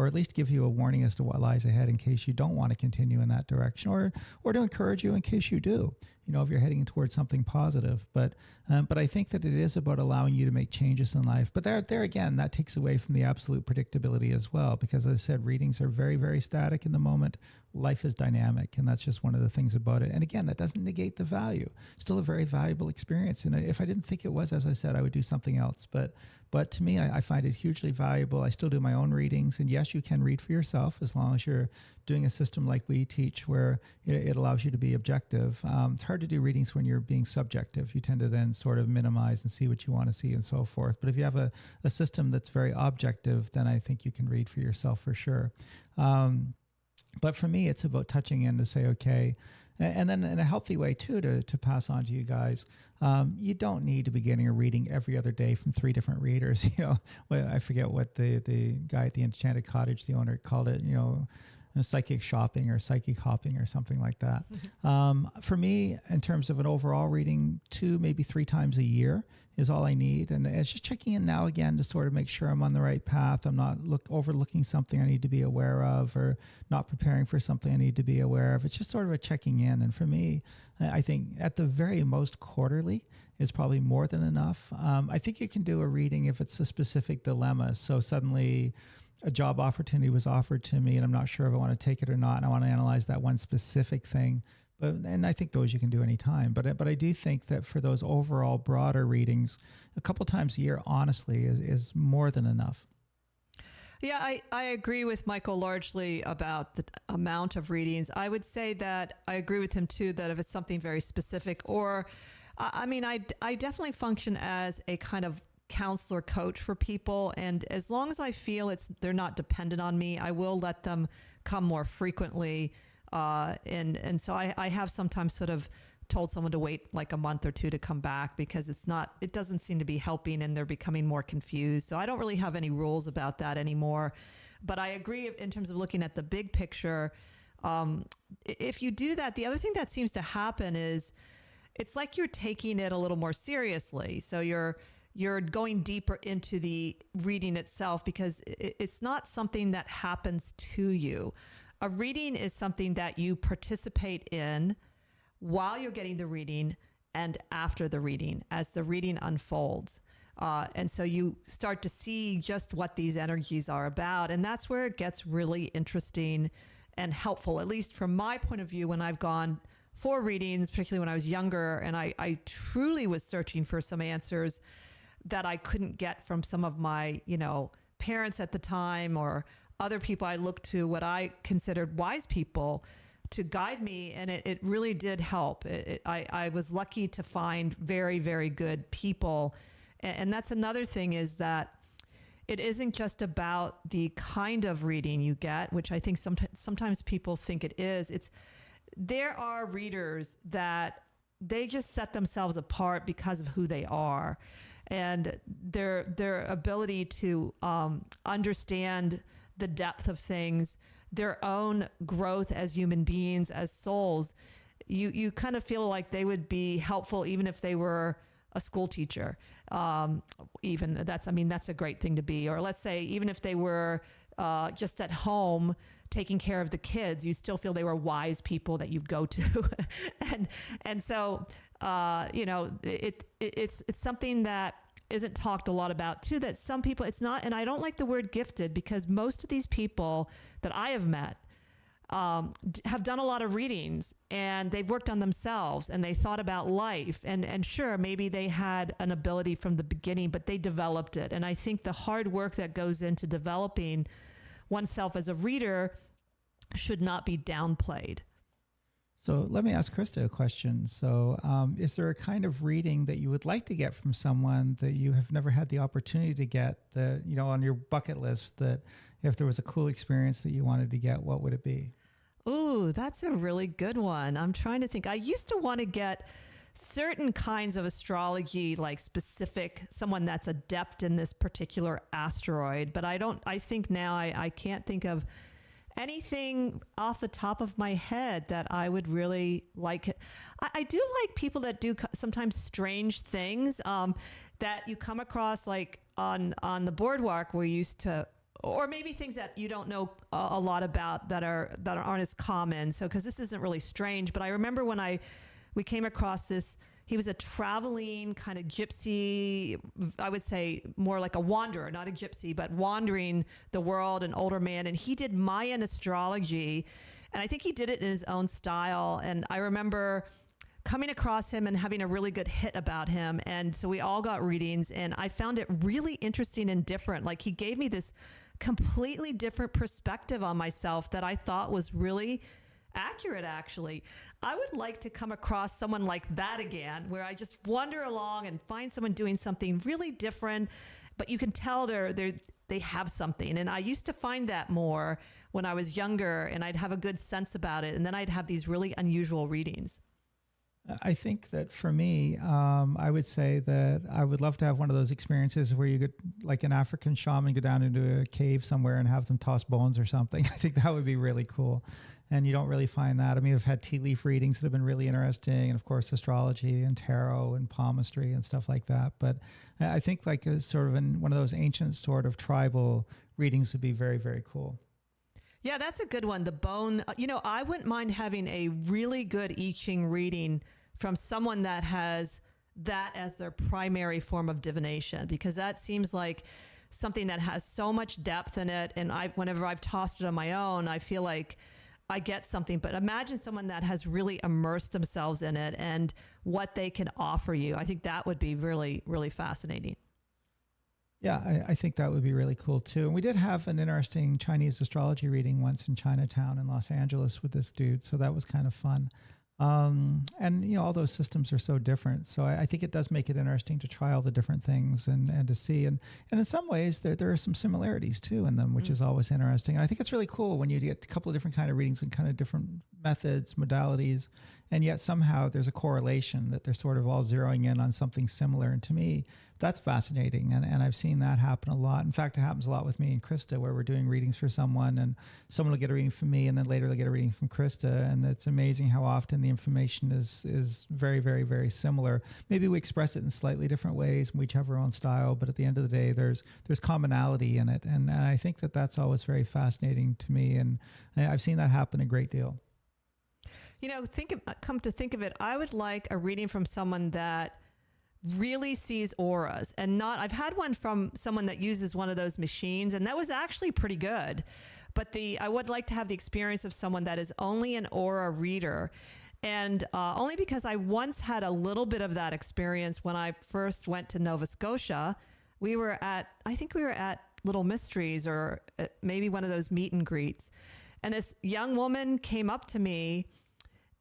at least give you a warning as to what lies ahead in case you don't want to continue in that direction, or to encourage you in case you do, if you're heading towards something positive. But I think that it is about allowing you to make changes in life. But there again, that takes away from the absolute predictability as well, because, as I said, readings are very, very static in the moment. Life is dynamic, and that's just one of the things about it. And again, that doesn't negate the value. Still a very valuable experience. And if I didn't think it was, as I said, I would do something else. But to me, I find it hugely valuable. I still do my own readings. And yes, you can read for yourself as long as you're doing a system like we teach, where it allows you to be objective. It's hard to do readings when you're being subjective. You tend to then sort of minimize and see what you want to see and so forth. But if you have a system that's very objective, then I think you can read for yourself for sure. But for me, it's about touching in to say, okay, and then in a healthy way too, to pass on to you guys. You don't need to be getting a reading every other day from 3 different readers. I forget what the guy at the Enchanted Cottage, the owner, called it, psychic shopping or psychic hopping or something like that. For me, in terms of an overall reading, 2, maybe 3 times a year is all I need. And it's just checking in now again to sort of make sure I'm on the right path. I'm not overlooking something I need to be aware of, or not preparing for something I need to be aware of. It's just sort of a checking in. And for me, I think at the very most quarterly is probably more than enough. I think you can do a reading if it's a specific dilemma. So suddenly a job opportunity was offered to me and I'm not sure if I want to take it or not, and I want to analyze that one specific thing. And I think those you can do anytime. But I do think that for those overall broader readings, a couple times a year, honestly, is more than enough. Yeah, I agree with Michael largely about the amount of readings. I would say that I agree with him too, that if it's something very specific, or I definitely function as a kind of counselor coach for people. And as long as I feel they're not dependent on me, I will let them come more frequently. And so I have sometimes sort of told someone to wait like a month or 2 to come back, because it doesn't seem to be helping and they're becoming more confused. So I don't really have any rules about that anymore. But I agree in terms of looking at the big picture. If you do that, the other thing that seems to happen is it's like you're taking it a little more seriously. So you're going deeper into the reading itself, because it's not something that happens to you. A reading is something that you participate in while you're getting the reading and after the reading, as the reading unfolds. And so you start to see just what these energies are about. And that's where it gets really interesting and helpful, at least from my point of view, when I've gone for readings, particularly when I was younger, and I truly was searching for some answers that I couldn't get from some of my, parents at the time, or other people I looked to, what I considered wise people, to guide me. And it really did help. I was lucky to find very, very good people. And that's another thing, is that it isn't just about the kind of reading you get, which I think sometimes people think it is. There are readers that they just set themselves apart because of who they are, and their ability to understand the depth of things, their own growth as human beings, as souls. You kind of feel like they would be helpful even if they were a school teacher. That's a great thing to be. Or let's say, even if they were just at home taking care of the kids, you still feel they were wise people that you'd go to. and so, it's something that isn't talked a lot about too, that some people, it's not, and I don't like the word gifted, because most of these people that I have met have done a lot of readings, and they've worked on themselves, and they thought about life, and sure, maybe they had an ability from the beginning, but they developed it. And I think the hard work that goes into developing oneself as a reader should not be downplayed. So let me ask Krista a question. So is there a kind of reading that you would like to get from someone that you have never had the opportunity to get, that, on your bucket list, that if there was a cool experience that you wanted to get, what would it be? Ooh, that's a really good one. I'm trying to think. I used to want to get certain kinds of astrology, like specific, someone that's adept in this particular asteroid, but I think now I can't think of anything off the top of my head that I would really like. I do like people that do sometimes strange things that you come across, like on the boardwalk we used to, or maybe things that you don't know a lot about that aren't as common. So, because this isn't really strange, but I remember when we came across this. He was a traveling kind of gypsy, I would say more like a wanderer, not a gypsy, but wandering the world, an older man. And he did Mayan astrology. And I think he did it in his own style. And I remember coming across him and having a really good hit about him. And so we all got readings, and I found it really interesting and different. Like, he gave me this completely different perspective on myself that I thought was really accurate, actually. I would like to come across someone like that again, where I just wander along and find someone doing something really different, but you can tell they have something. And I used to find that more when I was younger, and I'd have a good sense about it, and then I'd have these really unusual readings. I think that for me, I would say that I would love to have one of those experiences where you could, like an African shaman, go down into a cave somewhere and have them toss bones or something. I think that would be really cool. And you don't really find that. I mean, I've had tea leaf readings that have been really interesting, and of course, astrology and tarot and palmistry and stuff like that. But I think like a sort of one of those ancient sort of tribal readings would be very, very cool. Yeah, that's a good one. The bone, I wouldn't mind having a really good I Ching reading from someone that has that as their primary form of divination, because that seems like something that has so much depth in it. And whenever I've tossed it on my own, I feel like I get something. But imagine someone that has really immersed themselves in it and what they can offer you. I think that would be really, really fascinating. Yeah, I think that would be really cool too. And we did have an interesting Chinese astrology reading once in Chinatown in Los Angeles with this dude. So that was kind of fun. And all those systems are so different. So I think it does make it interesting to try all the different things and to see. And in some ways, there are some similarities too in them, which is always interesting. And I think it's really cool when you get a couple of different kind of readings and kind of different methods, modalities, and yet somehow there's a correlation that they're sort of all zeroing in on something similar. And to me, that's fascinating. And I've seen that happen a lot. In fact, it happens a lot with me and Krista, where we're doing readings for someone and someone will get a reading from me and then later they'll get a reading from Krista. And it's amazing how often the information is very, very, very similar. Maybe we express it in slightly different ways and we each have our own style, but at the end of the day, there's commonality in it. And I think that that's always very fascinating to me. And I've seen that happen a great deal. Come to think of it, I would like a reading from someone that really sees auras and I've had one from someone that uses one of those machines and that was actually pretty good. But I would like to have the experience of someone that is only an aura reader. And only because I once had a little bit of that experience when I first went to Nova Scotia. I think we were at Little Mysteries or maybe one of those meet and greets. And this young woman came up to me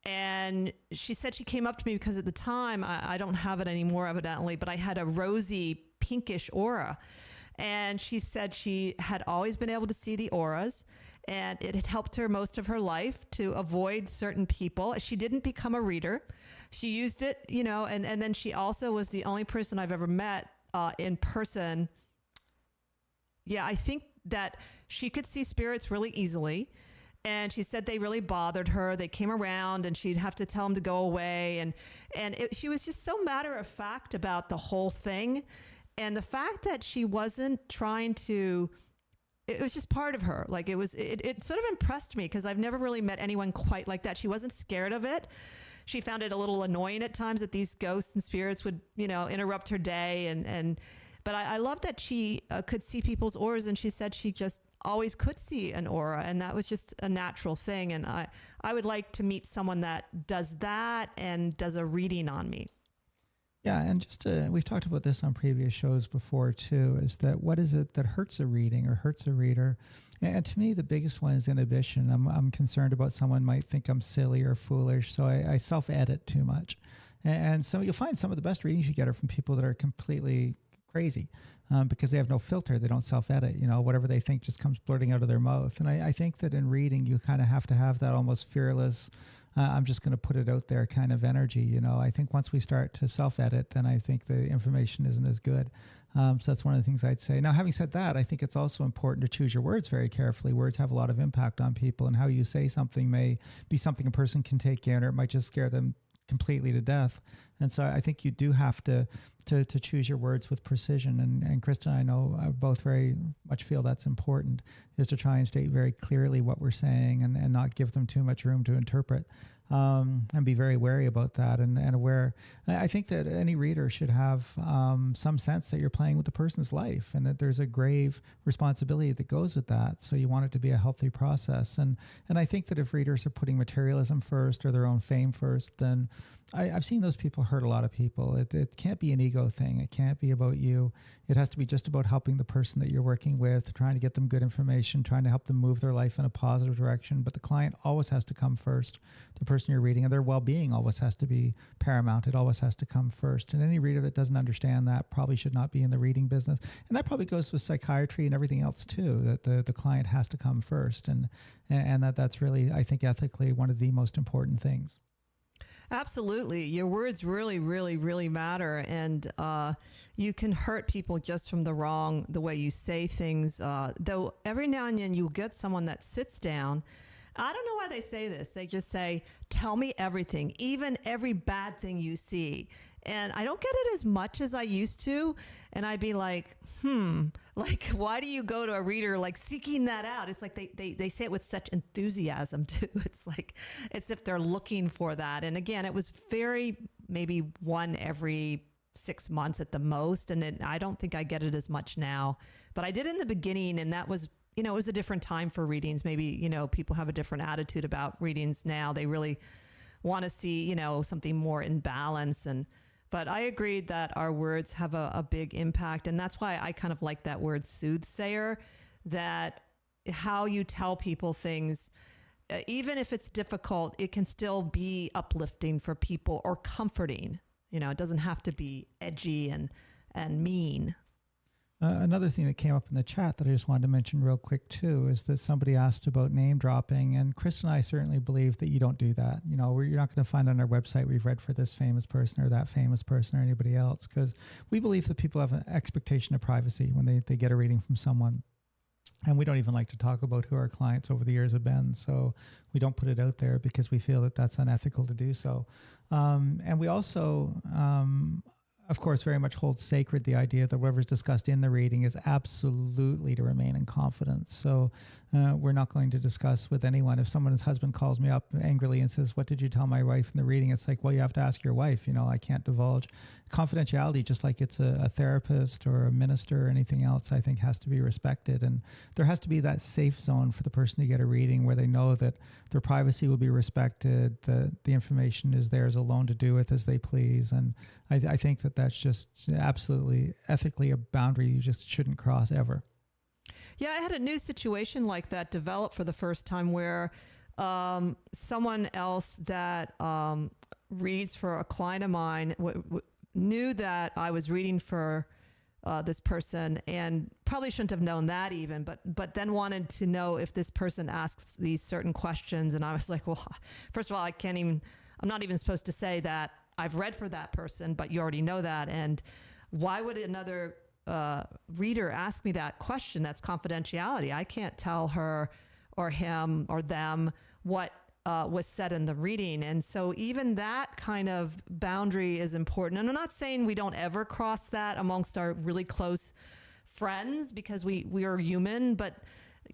and she said she came up to me because at the time, I don't have it anymore evidently, but I had a rosy pinkish aura. And she said she had always been able to see the auras and it had helped her most of her life to avoid certain people. She didn't become a reader. She used it, and then she also was the only person I've ever met in person. Yeah, I think that she could see spirits really easily. And she said they really bothered her. They came around and she'd have to tell them to go away. And she was just so matter of fact about the whole thing. And the fact that she wasn't trying to, it was just part of her. Like it sort of impressed me because I've never really met anyone quite like that. She wasn't scared of it. She found it a little annoying at times that these ghosts and spirits would, interrupt her day. But I love that she could see people's auras, and she said she just always could see an aura, and that was just a natural thing. And I would like to meet someone that does that and does a reading on me. Yeah, and we've talked about this on previous shows before too, is that what is it that hurts a reading or hurts a reader? And to me, the biggest one is inhibition. I'm concerned about someone might think I'm silly or foolish, so I self-edit too much. And so you'll find some of the best readings you get are from people that are completely crazy because they have no filter. They don't self-edit. Whatever they think just comes blurting out of their mouth. And I think that in reading, you kind of have to have that almost fearless, I'm just going to put it out there kind of energy. I think once we start to self-edit, then I think the information isn't as good. So that's one of the things I'd say. Now, having said that, I think it's also important to choose your words very carefully. Words have a lot of impact on people, and how you say something may be something a person can take in, or it might just scare them completely to death. And so I think you do have to choose your words with precision. And Krista and I know both very much feel that's important, is to try and state very clearly what we're saying and not give them too much room to interpret. And be very wary about that and aware. I think that any reader should have some sense that you're playing with the person's life and that there's a grave responsibility that goes with that. So you want it to be a healthy process. And I think that if readers are putting materialism first or their own fame first, then I've seen those people hurt a lot of people. It can't be an ego thing. It can't be about you. It has to be just about helping the person that you're working with, trying to get them good information, trying to help them move their life in a positive direction. But the client always has to come first, the person you're reading, and their well-being always has to be paramount. It always has to come first. And any reader that doesn't understand that probably should not be in the reading business. And that probably goes with psychiatry and everything else too, that the client has to come first. And that's really, I think, ethically one of the most important things. Absolutely. Your words really, really, really matter. And you can hurt people just from the way you say things. Though every now and then you'll get someone that sits down. I don't know why they say this. They just say, tell me everything, even every bad thing you see. And I don't get it as much as I used to. And I'd be like, like, why do you go to a reader like seeking that out? It's like they say it with such enthusiasm too. It's like, it's if they're looking for that. And again, it was maybe one every 6 months at the most. And I don't think I get it as much now, but I did in the beginning. And that was, it was a different time for readings. Maybe, people have a different attitude about readings now. They really want to see, something more in balance. But I agreed that our words have a big impact. And that's why I kind of like that word soothsayer, that how you tell people things, even if it's difficult, it can still be uplifting for people or comforting. It doesn't have to be edgy and mean. Another thing that came up in the chat that I just wanted to mention real quick too is that somebody asked about name dropping, and Chris and I certainly believe that you don't do that. You're not going to find on our website we've read for this famous person or that famous person or anybody else, because we believe that people have an expectation of privacy when they get a reading from someone. And we don't even like to talk about who our clients over the years have been. So we don't put it out there because we feel that that's unethical to do so. And we also, of course, very much hold sacred the idea that whatever's discussed in the reading is absolutely to remain in confidence. So we're not going to discuss with anyone. If someone's husband calls me up angrily and says, what did you tell my wife in the reading? It's like, well, you have to ask your wife. I can't divulge. Confidentiality, just like it's a therapist or a minister or anything else, I think has to be respected. And there has to be that safe zone for the person to get a reading where they know that their privacy will be respected, that the information is theirs alone to do with as they please. And I think that that's just absolutely ethically a boundary you just shouldn't cross ever. Yeah, I had a new situation like that develop for the first time where someone else that reads for a client of mine knew that I was reading for this person and probably shouldn't have known that even, but then wanted to know if this person asks these certain questions. And I was like, well, first of all, I'm not even supposed to say that I've read for that person, but you already know that. And why would another reader ask me that question? That's confidentiality. I can't tell her or him or them what was said in the reading. And so even that kind of boundary is important. And I'm not saying we don't ever cross that amongst our really close friends, because we are human, but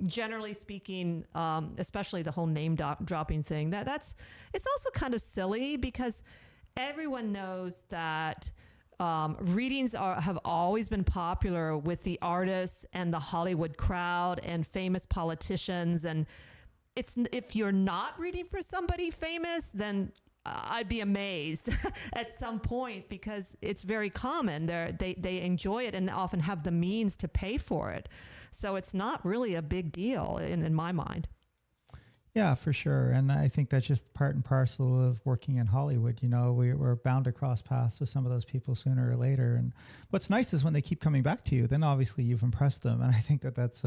generally speaking, especially the whole name dropping thing, it's also kind of silly, because everyone knows that readings have always been popular with the artists and the Hollywood crowd and famous politicians. And if you're not reading for somebody famous, then I'd be amazed at some point, because it's very common. They enjoy it and often have the means to pay for it. So it's not really a big deal in my mind. Yeah, for sure. And I think that's just part and parcel of working in Hollywood. We're bound to cross paths with some of those people sooner or later. And what's nice is when they keep coming back to you, then obviously you've impressed them. And I think that's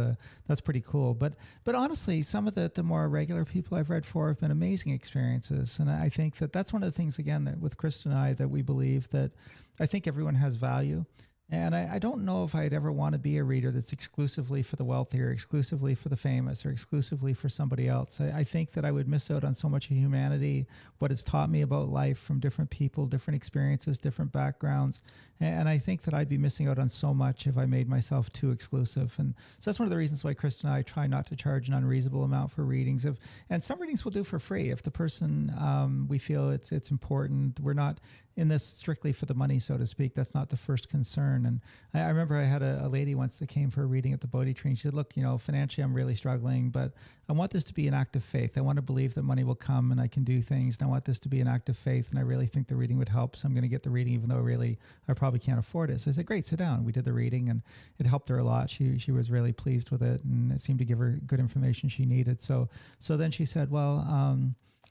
pretty cool. But honestly, some of the more regular people I've read for have been amazing experiences. And I think that's one of the things, again, that with Krista and I, that we believe that I think everyone has value. And I don't know if I'd ever want to be a reader that's exclusively for the wealthy or exclusively for the famous or exclusively for somebody else. I think that I would miss out on so much of humanity, what it's taught me about life from different people, different experiences, different backgrounds. And I think that I'd be missing out on so much if I made myself too exclusive. And so that's one of the reasons why Krista and I try not to charge an unreasonable amount for readings. And some readings we'll do for free. If the person, we feel it's important, we're not in this strictly for the money, so to speak. That's not the first concern. And I remember I had a lady once that came for a reading at the Bodhi Tree, and she said, look, financially I'm really struggling, but I want this to be an act of faith. I want to believe that money will come and I can do things. And I want this to be an act of faith. And I really think the reading would help. So I'm going to get the reading, even though really I probably can't afford it. So I said, great, sit down. We did the reading and it helped her a lot. She was really pleased with it, and it seemed to give her good information she needed. So then she said, well,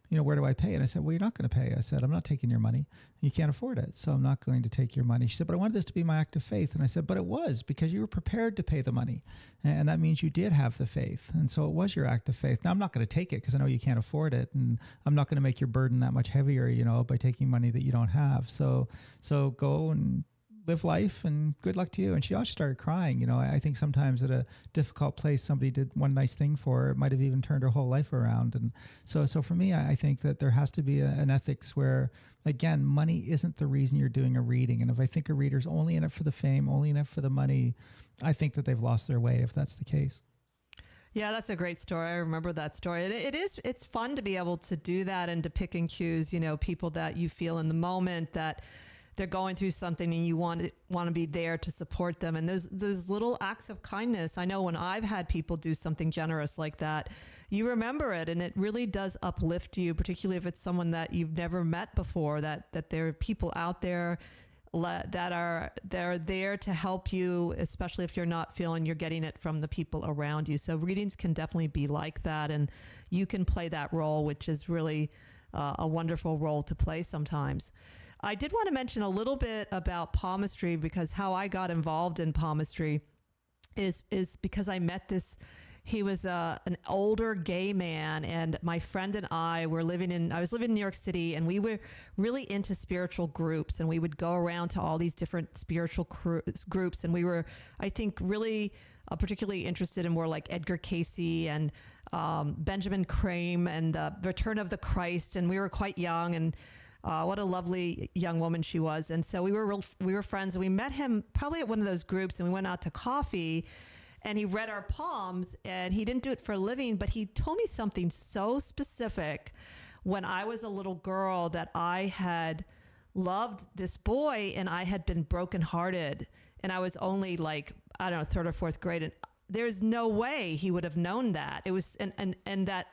where do I pay? And I said, well, you're not going to pay. I said, I'm not taking your money. You can't afford it, so I'm not going to take your money. She said, but I wanted this to be my act of faith. And I said, but it was, because you were prepared to pay the money. And that means you did have the faith. And so it was your act of faith. Now, I'm not going to take it because I know you can't afford it. And I'm not going to make your burden that much heavier, by taking money that you don't have. So go and live life, and good luck to you. And she also started crying. I think sometimes at a difficult place, somebody did one nice thing for her. It might have even turned her whole life around. And so for me, I think that there has to be an ethics where, again, money isn't the reason you're doing a reading. And if I think a reader's only in it for the fame, only in it for the money, I think that they've lost their way if that's the case. Yeah, that's a great story. I remember that story. It's fun to be able to do that and to pick and choose, people that you feel in the moment that they're going through something and you want to be there to support them. And those little acts of kindness. I know when I've had people do something generous like that, you remember it, and it really does uplift you, particularly if it's someone that you've never met before, that there are people out there that are there to help you, especially if you're not feeling you're getting it from the people around you. So readings can definitely be like that, and you can play that role, which is really a wonderful role to play sometimes. I did want to mention a little bit about palmistry, because how I got involved in palmistry is because I met this. He was an older gay man, and my friend and I were I was living in New York City, and we were really into spiritual groups, and we would go around to all these different spiritual groups, and we were, I think, really particularly interested in more like Edgar Cayce and Benjamin Crane and the Return of the Christ, and we were quite young, and what a lovely young woman she was. And so we were friends, and we met him probably at one of those groups, and we went out to coffee, and he read our palms, and he didn't do it for a living, but he told me something so specific when I was a little girl, that I had loved this boy and I had been brokenhearted, and I was only like, I don't know, third or fourth grade. And there's no way he would have known that. It was, and that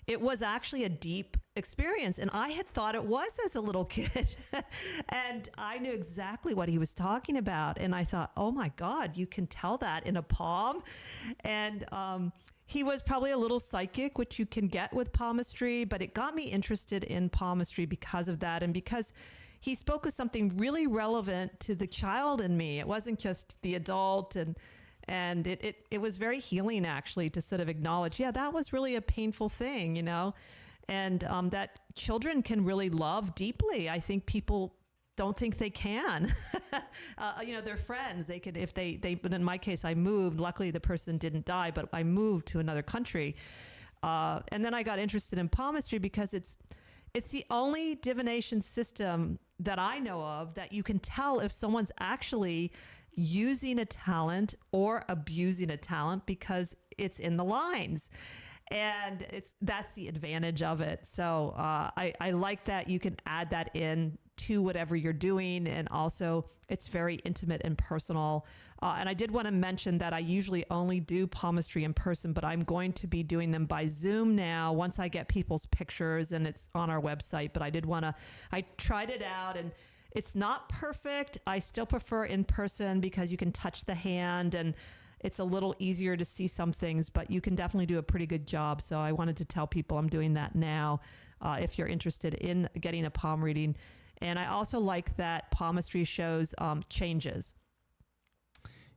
it was actually a deep experience. And I had thought it was as a little kid. And I knew exactly what he was talking about. And I thought, oh my God, you can tell that in a palm. And he was probably a little psychic, which you can get with palmistry, but it got me interested in palmistry because of that. And because he spoke of something really relevant to the child in me. It wasn't just the adult, and it was very healing, actually, to sort of acknowledge, yeah, that was really a painful thing, and that children can really love deeply. I think people don't think they can. Their friends, they could, if they, but in my case, I moved. Luckily, the person didn't die, but I moved to another country. And then I got interested in palmistry because it's the only divination system that I know of that you can tell if someone's actually using a talent or abusing a talent, because it's in the lines, and that's the advantage of it. So I like that you can add that in to whatever you're doing, and also it's very intimate and personal. And I did want to mention that I usually only do palmistry in person, but I'm going to be doing them by Zoom now once I get people's pictures, and it's on our website. But I tried it out, and it's not perfect. I still prefer in person because you can touch the hand, and it's a little easier to see some things, but you can definitely do a pretty good job. So I wanted to tell people I'm doing that now if you're interested in getting a palm reading. And I also like that palmistry shows changes.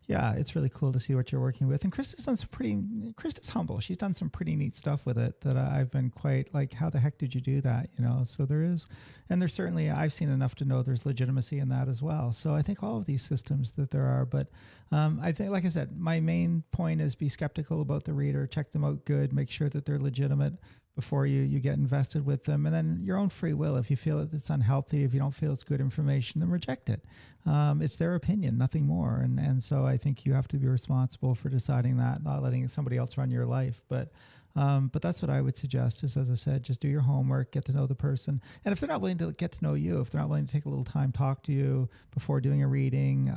Yeah, it's really cool to see what you're working with. And Krista's humble. She's done some pretty neat stuff with it that I've been quite like, how the heck did you do that? So there's certainly, I've seen enough to know there's legitimacy in that as well. So I think all of these systems that there are, but I think, like I said, my main point is be skeptical about the reader, check them out good, make sure that they're legitimate before you get invested with them. And then your own free will. If you feel that it's unhealthy, if you don't feel it's good information, then reject it. It's their opinion, nothing more. And so I think you have to be responsible for deciding that, not letting somebody else run your life. But that's what I would suggest is, as I said, just do your homework, get to know the person. And if they're not willing to get to know you, if they're not willing to take a little time, talk to you before doing a reading,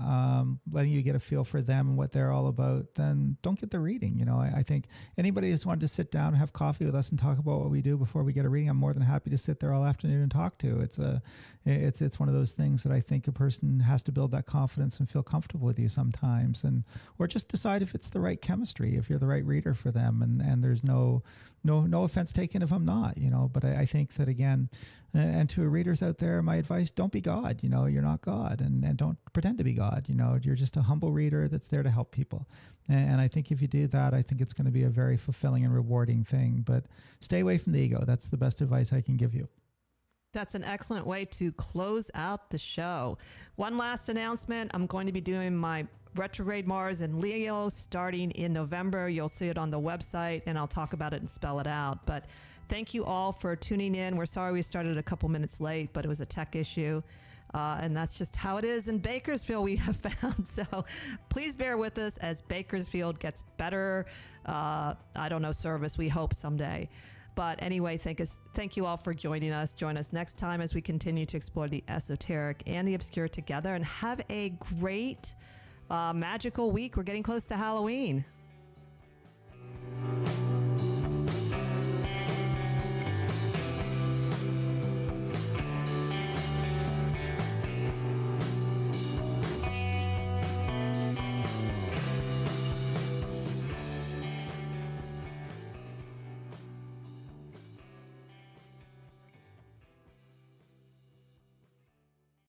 letting you get a feel for them and what they're all about, then don't get the reading. I think anybody who's wanted to sit down and have coffee with us and talk about what we do before we get a reading, I'm more than happy to sit there all afternoon and talk to. It's one of those things that I think a person has to build that confidence and feel comfortable with you sometimes, or just decide if it's the right chemistry, if you're the right reader for them, and there's no So no offense taken if I'm not, but I think that, again, and to readers out there, my advice, don't be God. You're not God, and don't pretend to be God. You're just a humble reader that's there to help people. And I think if you do that, I think it's going to be a very fulfilling and rewarding thing. But stay away from the ego. That's the best advice I can give you. That's an excellent way to close out the show. One last announcement. I'm going to be doing my retrograde Mars in Leo starting in November. You'll see it on the website, and I'll talk about it and spell it out. But thank you all for tuning in. We're sorry we started a couple minutes late, but it was a tech issue. And that's just how it is in Bakersfield, we have found. So please bear with us as Bakersfield gets better. Service, we hope someday. But anyway, thank you all for joining us. Join us next time as we continue to explore the esoteric and the obscure together, and have a great magical week. We're getting close to Halloween.